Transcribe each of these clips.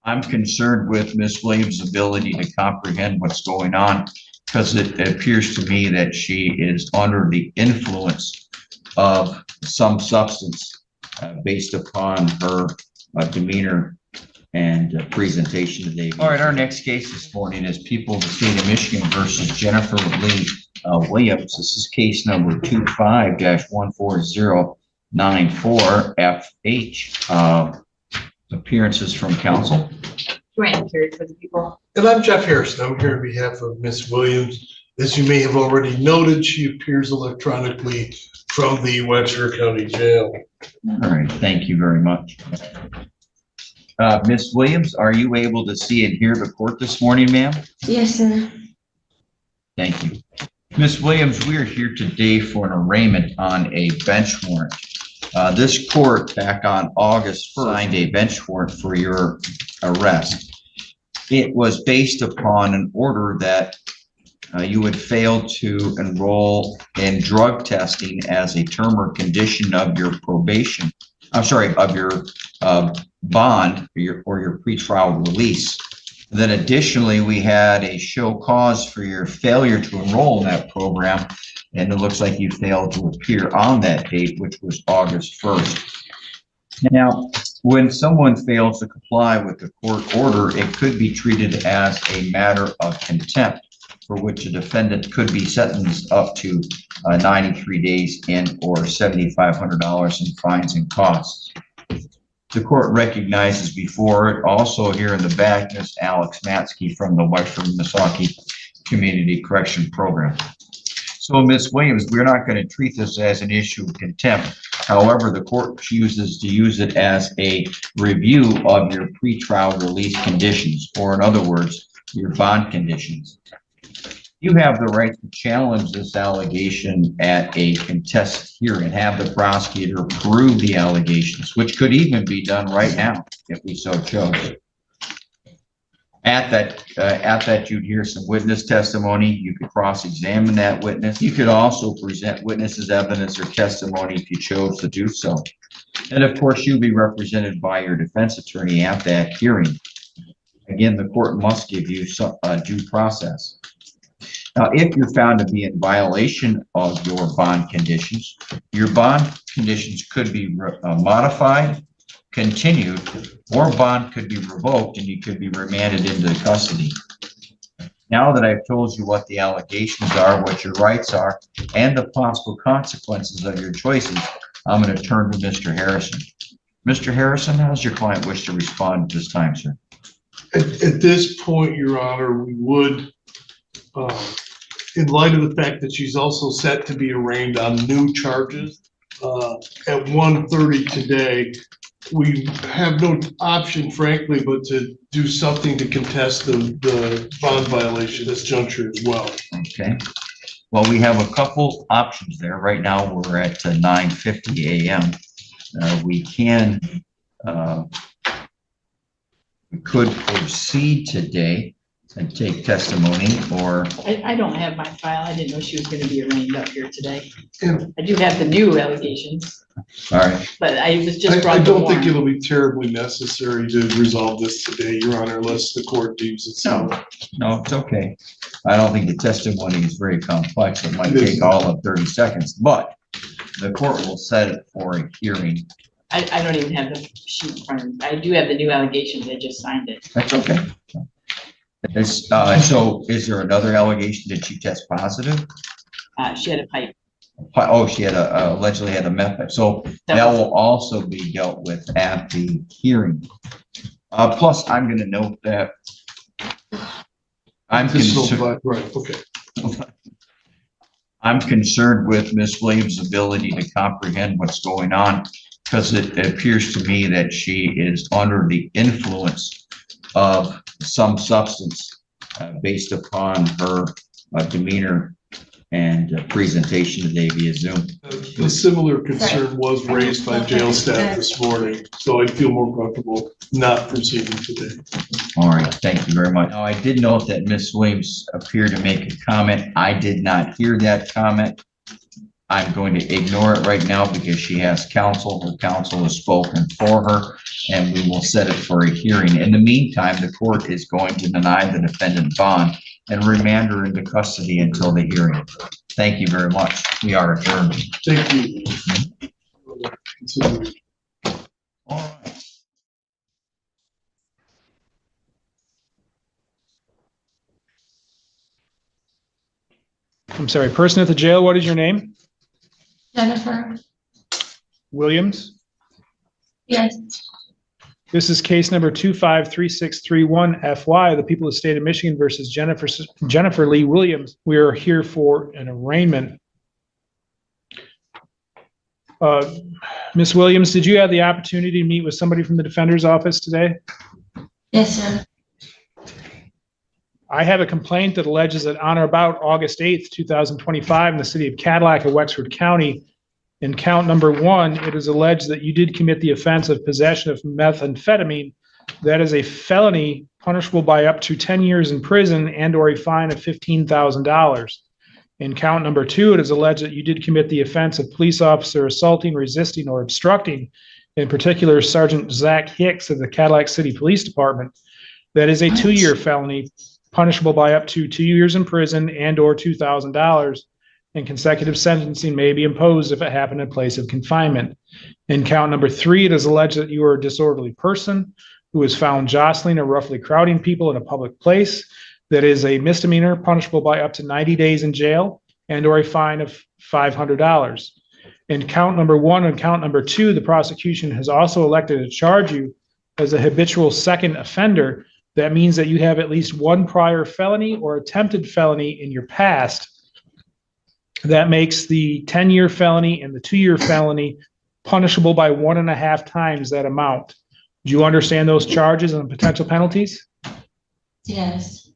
I'm concerned with Ms. Williams' ability to comprehend what's going on because it appears to me that she is under the influence of some substance based upon her demeanor and presentation today. All right, our next case this morning is People of the State of Michigan versus Jennifer Lee Williams. This is case number 25-14094FH. Appearances from counsel. Joanne Carey for the people. And I'm Jeff Harrison. I'm here on behalf of Ms. Williams. As you may have already noted, she appears electronically from the Webster County Jail. All right, thank you very much. Ms. Williams, are you able to see and hear the court this morning, ma'am? Yes, sir. Thank you. Ms. Williams, we are here today for an arraignment on a bench warrant. This court back on August 1st signed a bench warrant for your arrest. It was based upon an order that you had failed to enroll in drug testing as a term or condition of your probation. I'm sorry, of your bond or your pretrial release. And then additionally, we had a show cause for your failure to enroll in that program. And it looks like you failed to appear on that date, which was August 1st. Now, when someone fails to comply with the court order, it could be treated as a matter of contempt, for which a defendant could be sentenced up to 93 days and or $7,500 in fines and costs. The court recognizes before it, also here in the back, Ms. Alex Matsky from the Western Missaukee Community Correction Program. So, Ms. Williams, we're not going to treat this as an issue of contempt. However, the court chooses to use it as a review of your pretrial release conditions, or in other words, your bond conditions. You have the right to challenge this allegation at a contested hearing and have the prosecutor prove the allegations, which could even be done right now if we so chose. At that, you'd hear some witness testimony. You could cross-examine that witness. You could also present witnesses' evidence or testimony if you chose to do so. And of course, you'll be represented by your defense attorney at that hearing. Again, the court must give you some due process. Now, if you're found to be in violation of your bond conditions, your bond conditions could be modified, continued, or bond could be revoked and you could be remanded into custody. Now that I've told you what the allegations are, what your rights are, and the possible consequences of your choices, I'm going to turn to Mr. Harrison. Mr. Harrison, how does your client wish to respond at this time, sir? At this point, Your Honor, we would, in light of the fact that she's also set to be arraigned on new charges, at 1:30 today, we have no option, frankly, but to do something to contest the bond violation at this juncture as well. Okay. Well, we have a couple options there. Right now, we're at 9:50 a.m. We could proceed today and take testimony, or I don't have my file. I didn't know she was going to be arraigned up here today. Yeah. I do have the new allegations, all right. but I was just I brought the don't think warrant. it'll be terribly necessary to resolve this today, Your Honor, unless the court deems it so. No, it's okay. I don't think the testimony is very complex. It might take all of 30 seconds, but the court will set it for a hearing. I don't even have the sheet in front of me. I do have the new allegations. I just signed it. That's okay. So is there another allegation that she test positive? She had a pipe. Oh, she had allegedly had a meth. So that will also be dealt with at the hearing. Plus, I'm going to note that I'm concerned. Right, okay. I'm concerned with Ms. Williams' ability to comprehend what's going on because it appears to me that she is under the influence of some substance based upon her demeanor and presentation today via Zoom. A similar concern was raised by jail staff this morning, so I feel more comfortable not proceeding today. All right, thank you very much. Now, I did note that Ms. Williams appeared to make a comment. I did not hear that comment. I'm going to ignore it right now because she has counsel. Her counsel has spoken for her, and we will set it for a hearing. In the meantime, the court is going to deny the defendant bond and remand her into custody until the hearing. Thank you very much. We are adjourned. Thank you. All right. I'm sorry, person at the jail, what is your name? Jennifer, Williams. yes, This is case number 253631 FY, the people of the state of Michigan versus Jennifer Lee Williams. We are here for an arraignment. Ms. Williams, did you have the opportunity to meet with somebody from the defender's office today? yes, sir, I have a complaint that alleges that on or about August 8th, 2025, in the city of Cadillac of Wexford County, in count number 1, it is alleged that you did commit the offense of possession of methamphetamine. That is a felony punishable by up to 10 years in prison and or a fine of $15,000. In count number 2, it is alleged that you did commit the offense of police officer assaulting, resisting, or obstructing, in particular, Sergeant Zach Hicks of the Cadillac City Police Department. That is a 2-year felony punishable by up to 2 years in prison and or $2,000, and consecutive sentencing may be imposed if it happened in place of confinement. In count number 3, it is alleged that you are a disorderly person who is found jostling or roughly crowding people in a public place. That is a misdemeanor punishable by up to 90 days in jail and or a fine of $500. In count number 1 and count number 2, the prosecution has also elected to charge you as a habitual second offender. That means that you have at least one prior felony or attempted felony in your past. That makes the 10-year felony and the 2-year felony punishable by 1.5 times that amount. Do you understand those charges and potential penalties? yes,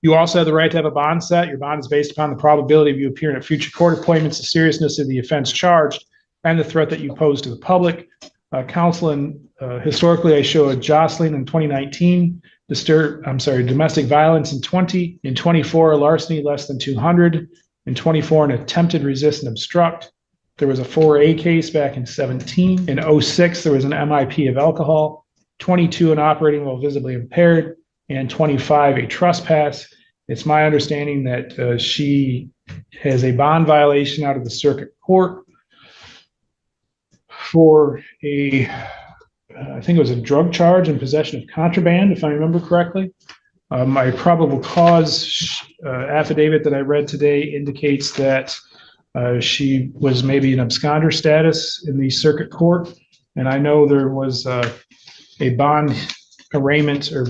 You also have the right to have a bond set. Your bond is based upon the probability of you appearing at future court appointments, the seriousness of the offense charged, and the threat that you pose to the public. Counsel, and historically, I show a jostling in 2019, domestic violence in 20, in 24, a larceny less than 200, in 24, an attempted resist and obstruct. There was a 4A case back in 17. In 06, there was an MIP of alcohol. 22, an operating while visibly impaired, and 25, a trespass. It's my understanding that she has a bond violation out of the circuit court for I think it was a drug charge and possession of contraband, if I remember correctly. My probable cause affidavit that I read today indicates that she was maybe in absconder status in the circuit court. And I know there was a bond arraignment or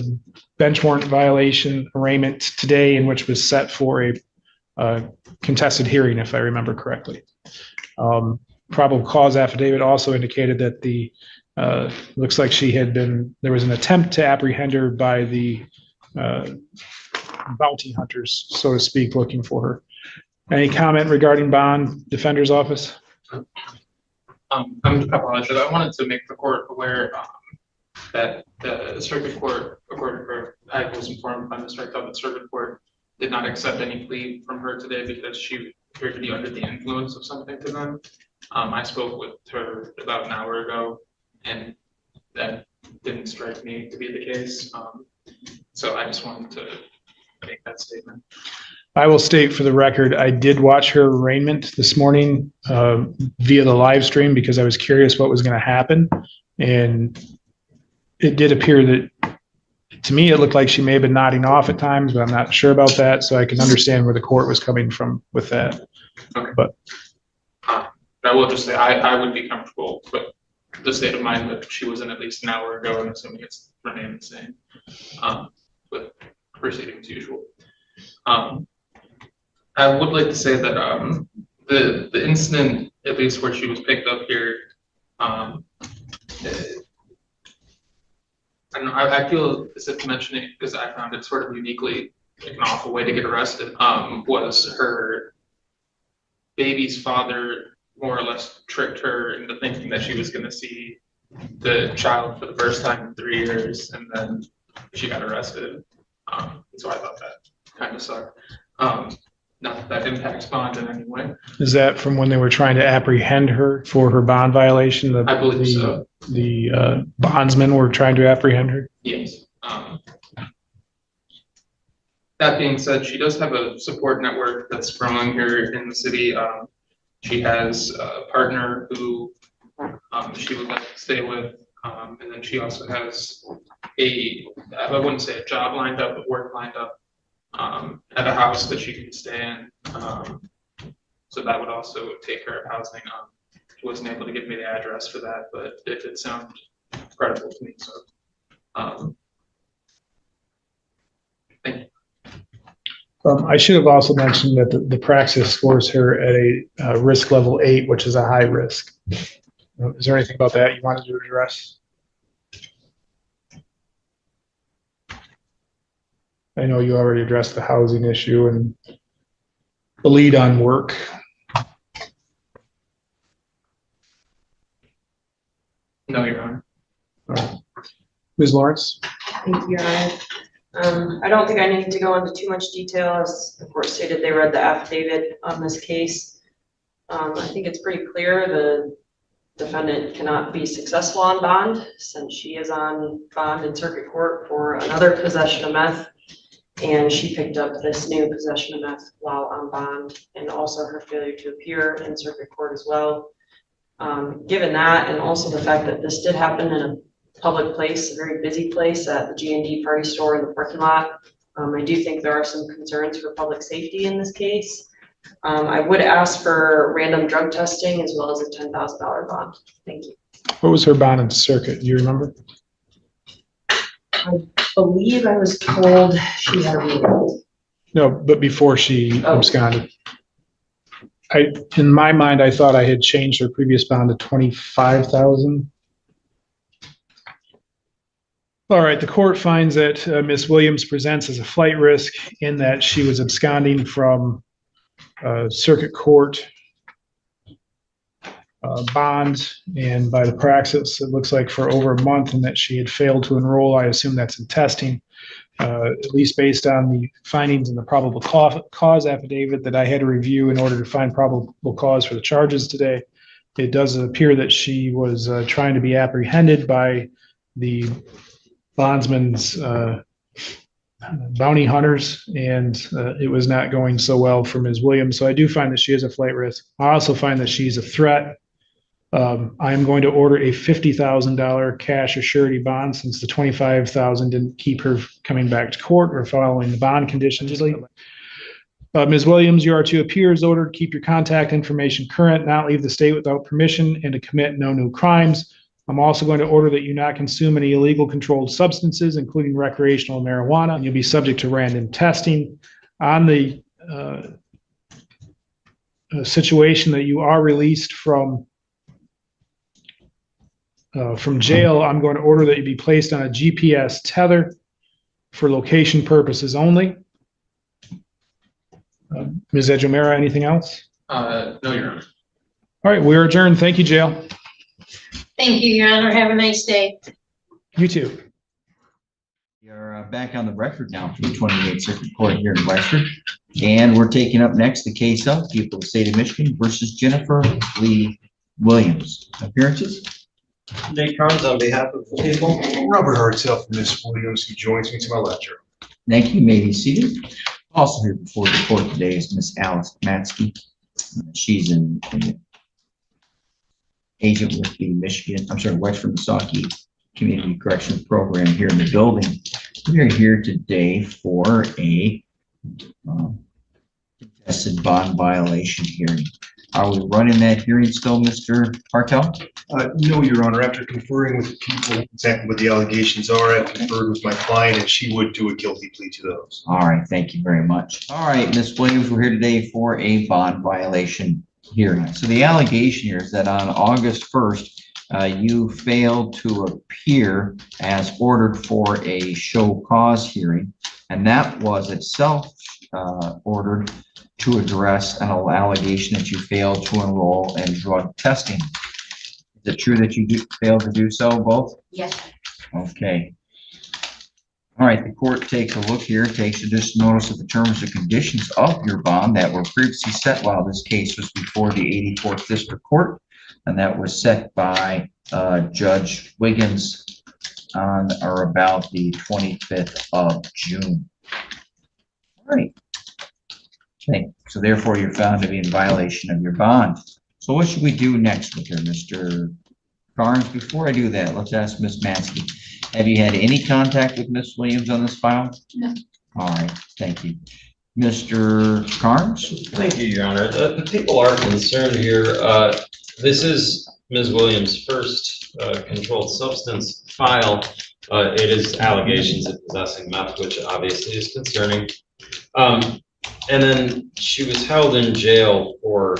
bench warrant violation arraignment today in which was set for a contested hearing, if I remember correctly. Probable cause affidavit also indicated that looks like there was an attempt to apprehend her by the bounty hunters, so to speak, looking for her. Any comment regarding bond defender's office? I apologize. I wanted to make the court aware that the circuit court, according to I was informed by Mr. Rector, that circuit court did not accept any plea from her today because she appeared to be under the influence of something to them. I spoke with her about an hour ago, and that didn't strike me to be the case. So I just wanted to make that statement. I will state for the record, I did watch her arraignment this morning via the live stream because I was curious what was going to happen. And it did appear that, to me, it looked like she may have been nodding off at times, but I'm not sure about that. So I can understand where the court was coming from with that. Okay. But I will just say I would be comfortable with the state of mind that she was in at least an hour ago, and assuming it's remained the same with proceedings usual. I would like to say that the incident, at least where she was picked up here, I feel as if mentioning it because I found it sort of uniquely like an awful way to get arrested. Was her baby's father more or less tricked her into thinking that she was going to see the child for the first time in 3 years, and then she got arrested. So I thought that kind of sucked. not that impacts bond in any way. Is that from when they were trying to apprehend her for her bond violation? I believe so. The bondsmen were trying to apprehend her? Yes. That being said, she does have a support network that's growing here in the city. She has a partner who she would like to stay with. And then she also has I wouldn't say a job lined up, but work lined up at a house that she can stay in. So that would also take care of housing. She wasn't able to give me the address for that, but it did sound credible to me. So thank you. I should have also mentioned that the praxis scores her at a risk level 8, which is a high risk. Is there anything about that you wanted to address? I know you already addressed the housing issue and the lead on work. No, Your Honor. All right. Ms. Lawrence? Thank you, Your Honor. I don't think I need to go into too much detail. As the court stated, they read the affidavit on this case. I think it's pretty clear the defendant cannot be successful on bond since she is on bond in circuit court for another possession of meth. And she picked up this new possession of meth while on bond, and also her failure to appear in circuit court as well. Given that, and also the fact that this did happen in a public place, a very busy place at the G&D party store in the parking lot, I do think there are some concerns for public safety in this case. I would ask for random drug testing as well as a $10,000 bond. Thank you. What was her bond in circuit? Do you remember? I believe I was told she had a remand. No, but before she Oh. absconded. In my mind, I thought I had changed her previous bond to 25,000. All right, the court finds that Ms. Williams presents as a flight risk in that she was absconding from circuit court bond, and by the praxis, it looks like for over a month, and that she had failed to enroll. I assume that's in testing, at least based on the findings in the probable cause affidavit that I had to review in order to find probable cause for the charges today. It does appear that she was trying to be apprehended by the bondsman's bounty hunters, and it was not going so well for Ms. Williams. So I do find that she is a flight risk. I also find that she's a threat. I am going to order a $50,000 cash or surety bond since the $25,000 didn't keep her coming back to court or following the bond conditions. Ms. Williams, you are to appear as ordered, keep your contact information current, not leave the state without permission, and to commit no new crimes. I'm also going to order that you not consume any illegal controlled substances, including recreational marijuana, and you'll be subject to random testing. On the situation that you are released from jail, I'm going to order that you be placed on a GPS tether for location purposes only. Ms. Ejomera, anything else? No, Your Honor. All right, we are adjourned. Thank you, jail. Thank you, Your Honor. Have a nice day. You too. We are back on the record now for the 28th Circuit Court here in Wexford. And we're taking up next the case of people of the state of Michigan versus Jennifer Lee Williams. Appearances? Nate Carnes on behalf of the people. Robert Hartzell from Ms. Williams, who joins me to my left here. Thank you. May be seated. Also here before the court today is Miss Alice Matsky. She's an agent with the Wexford Misaki Community Correctional Program here in the building. We are here today for a contested bond violation hearing. Are we running that hearing still, Mr. Hartel? No, Your Honor. After conferring with the people exactly what the allegations are, I've conferred with my client and she would do a guilty plea to those. All right, thank you very much. All right, Ms. Williams, we're here today for a bond violation hearing. So the allegation here is that on August 1st, you failed to appear as ordered for a show cause hearing, and that was itself ordered to address an allegation that you failed to enroll in drug testing. Is it true that you failed to do so, both? Yes. Okay. All right, the court takes a look here, takes additional notice of the terms and conditions of your bond that were previously set while this case was before the 84th District Court. And that was set by Judge Wiggins on or about the 25th of June. All right. Okay, so therefore you're found to be in violation of your bond. So what should we do next with her, Mr. Carnes? Before I do that, let's ask Ms. Mansky. Have you had any contact with Ms. Williams on this file? No. All right, thank you. Mr. Carnes? Thank you, Your Honor. The people are concerned here. This is Ms. Williams' first controlled substance file. It is allegations of possessing meth, which obviously is concerning. And then she was held in jail for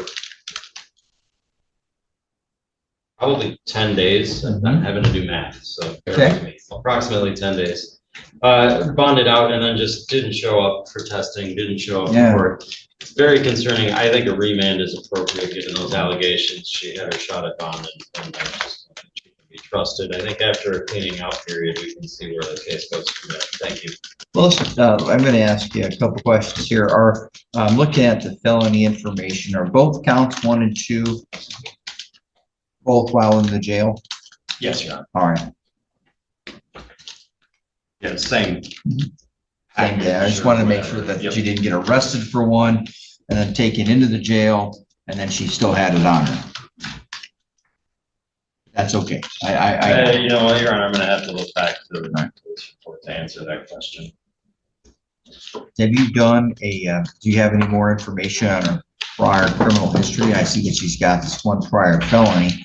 probably 10 days. I'm having to do math, so bear with me. Approximately 10 days. Bonded out and then just didn't show up for testing, didn't show up for court. It's very concerning. I think a remand is appropriate given those allegations. She had her shot at bond and I just don't think she can be trusted. I think after a cleaning out period, we can see where the case goes from there. Thank you. Well, listen, I'm going to ask you a couple questions here. Are looking at the felony information, are both counts 1 and 2 both while in the jail? Yes, Your Honor. All right. Yeah, same. And I just wanted to make sure that she didn't get arrested for one and then taken into the jail and then she still had it on her. That's okay. You know what, Your Honor, I'm going to have to look back to the police report to answer that question. Have you done do you have any more information on her prior criminal history? I see that she's got this one prior felony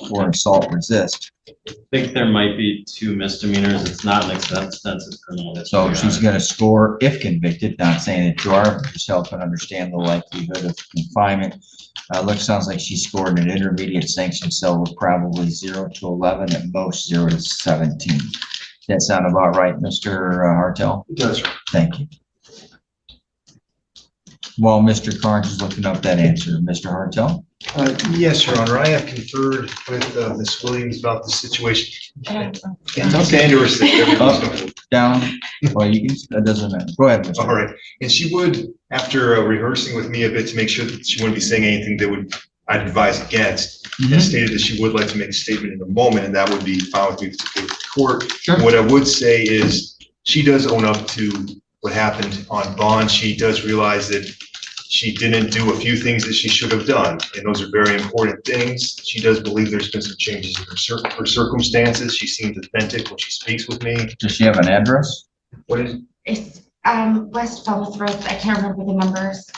for assault resist. I think there might be 2 misdemeanors. It's not an extensive criminal history. So she's going to score if convicted, not saying that you are, but just helping understand the likelihood of confinement. Sounds like she scored an intermediate sanction cell with probably 0 to 11, at most 0 to 17. That sound about right, Mr. Hartel? That's right. Thank you. While Mr. Carnes is looking up that answer, Mr. Hartel? Yes, Your Honor, I have conferred with Ms. Williams about the situation. It's Okay. Interesting. Up, down, well, you can, that doesn't matter. Go ahead, Mr. All right, and she would, after rehearsing with me a bit to make sure that she wouldn't be saying anything that I'd advise against, and stated that she would like to make a statement in a moment, and that would be fine with me to take to court. Sure. What I would say is, she does own up to what happened on bond. She does realize that she didn't do a few things that she should have done, and those are very important things. She does believe there's been some changes in her circumstances. She seems authentic when she speaks with me. Does she have an address? What is? It's West Falmouth Road. I can't remember the numbers.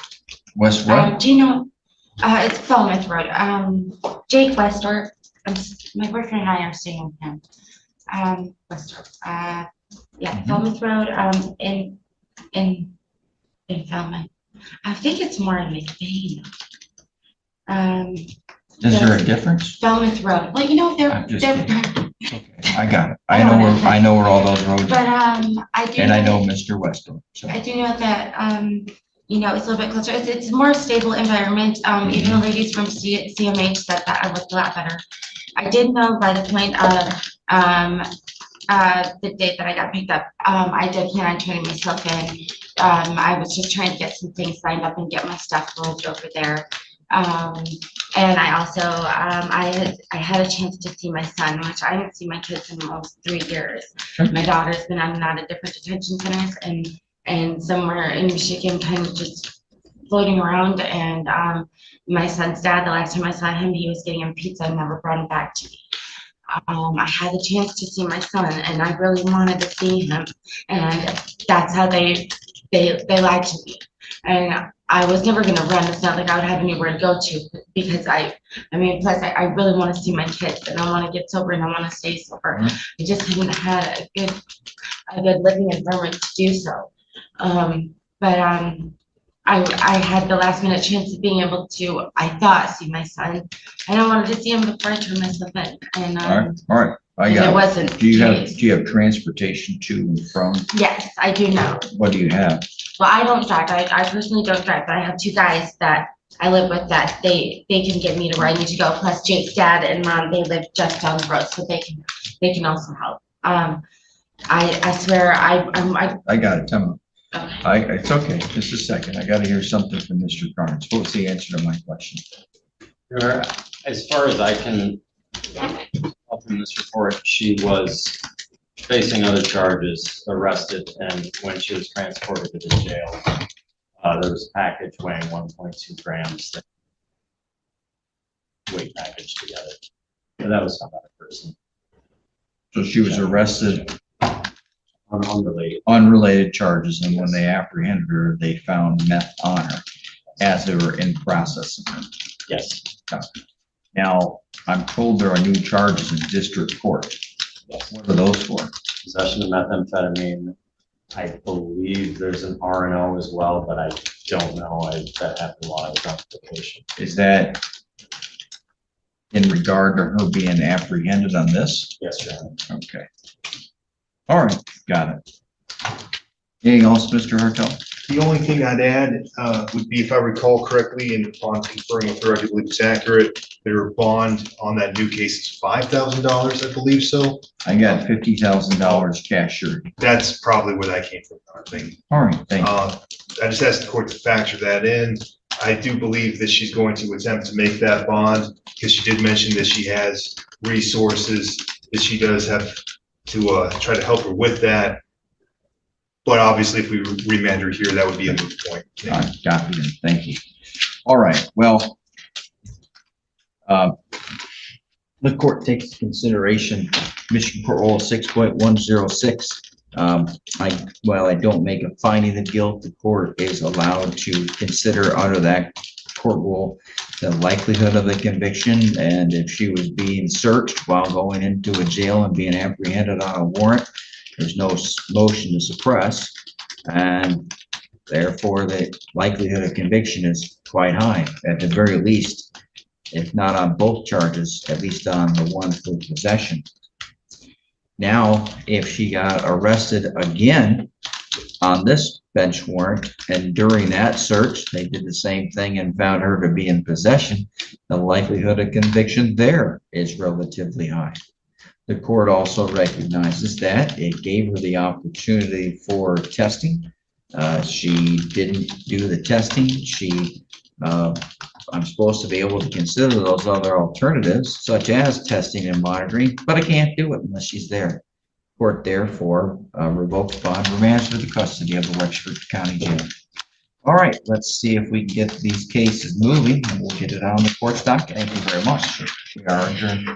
West what? Do you know? It's Falmouth Road. Jake Westor. My boyfriend and I are staying with him. Westor. Yeah, Falmouth Road. In Falmouth. I think it's more in McVeigh. Is there a difference? Falmouth Road. Well, you know, they're Okay, I got it. I know where all those roads but are. I do. And I know Mr. Weston. So. I do know that you know, it's a little bit closer. It's a more stable environment. Even the ladies from CMH said that I looked a lot better. I did know by the point of the date that I got picked up, I did plan on turning myself in. I was just trying to get some things signed up and get my stuff moved over there. And I also, I had a chance to see my son, which I didn't see my kids in almost 3 years. My daughter's been on a lot of different detention centers and somewhere in Michigan, kind of just floating around. And my son's dad, the last time I saw him, he was getting him pizza and never brought him back to me. I had the chance to see my son, and I really wanted to see him, and that's how they lied to me. And I was never going to run. It's not like I would have anywhere to go to, because I mean, plus I really want to see my kids, and I want to get sober, and I want to stay sober. I just haven't had a good living environment to do so. I had the last minute chance of being able to, I thought, see my son, and I wanted to see him before I turned myself in. And all right. I got it it. wasn't. Do you have transportation to and from? Yes, I do know. What do you have? Well, I don't drive. I personally don't drive, but I have 2 guys that I live with that they can get me to where I need to go. Plus Jake's dad and mom, they live just down the road, so they can also help. I swear, I got it, tell me. okay. It's okay, just a second. I gotta hear something from Mr. Carnes. What was the answer to my question? Sure. As far as I can tell from this report, she was facing other charges, arrested, and when she was transported to the jail, there was a package weighing 1.2 grams that weight package together. But that was some other person, So she was arrested, unrelated. unrelated charges, and when they apprehended her, they found meth on her as they were in processing her. Yes. Now, I'm told there are new charges in district court. Yes. What are those for? Possession of methamphetamine. I believe there's an R&O as well, but I don't know. That happened while I was on vacation. Is that in regard to her being apprehended on this? Yes, Your Honor. Okay. All right, got it. Anything else, Mr. Hartel? The only thing I'd add would be, if I recall correctly, and upon conferring with her, I do believe it's accurate, their bond on that new case is $5,000, I believe so. I got $50,000 cash surety. That's probably where that came from, I think. All right, thank you. I just asked the court to factor that in. I do believe that she's going to attempt to make that bond, because she did mention that she has resources that she does have to try to help her with that. But obviously, if we remand her here, that would be a moot point. Got you. Thank you. All right, well, the court takes into consideration Michigan Court Rule 6.106. While I don't make a finding of guilt, the court is allowed to consider under that court rule the likelihood of the conviction, and if she was being searched while going into a jail and being apprehended on a warrant, there's no motion to suppress, and therefore the likelihood of conviction is quite high, at the very least, if not on both charges, at least on the one for possession. Now, if she got arrested again on this bench warrant, and during that search, they did the same thing and found her to be in possession, the likelihood of conviction there is relatively high. The court also recognizes that it gave her the opportunity for testing. She didn't do the testing. I'm supposed to be able to consider those other alternatives, such as testing and monitoring, but I can't do it unless she's there. Court therefore revokes bond, remands to the custody of the Wexford County Jail. All right, let's see if we can get these cases moving, and we'll get it on the court's docket. Thank you very much. We are adjourned.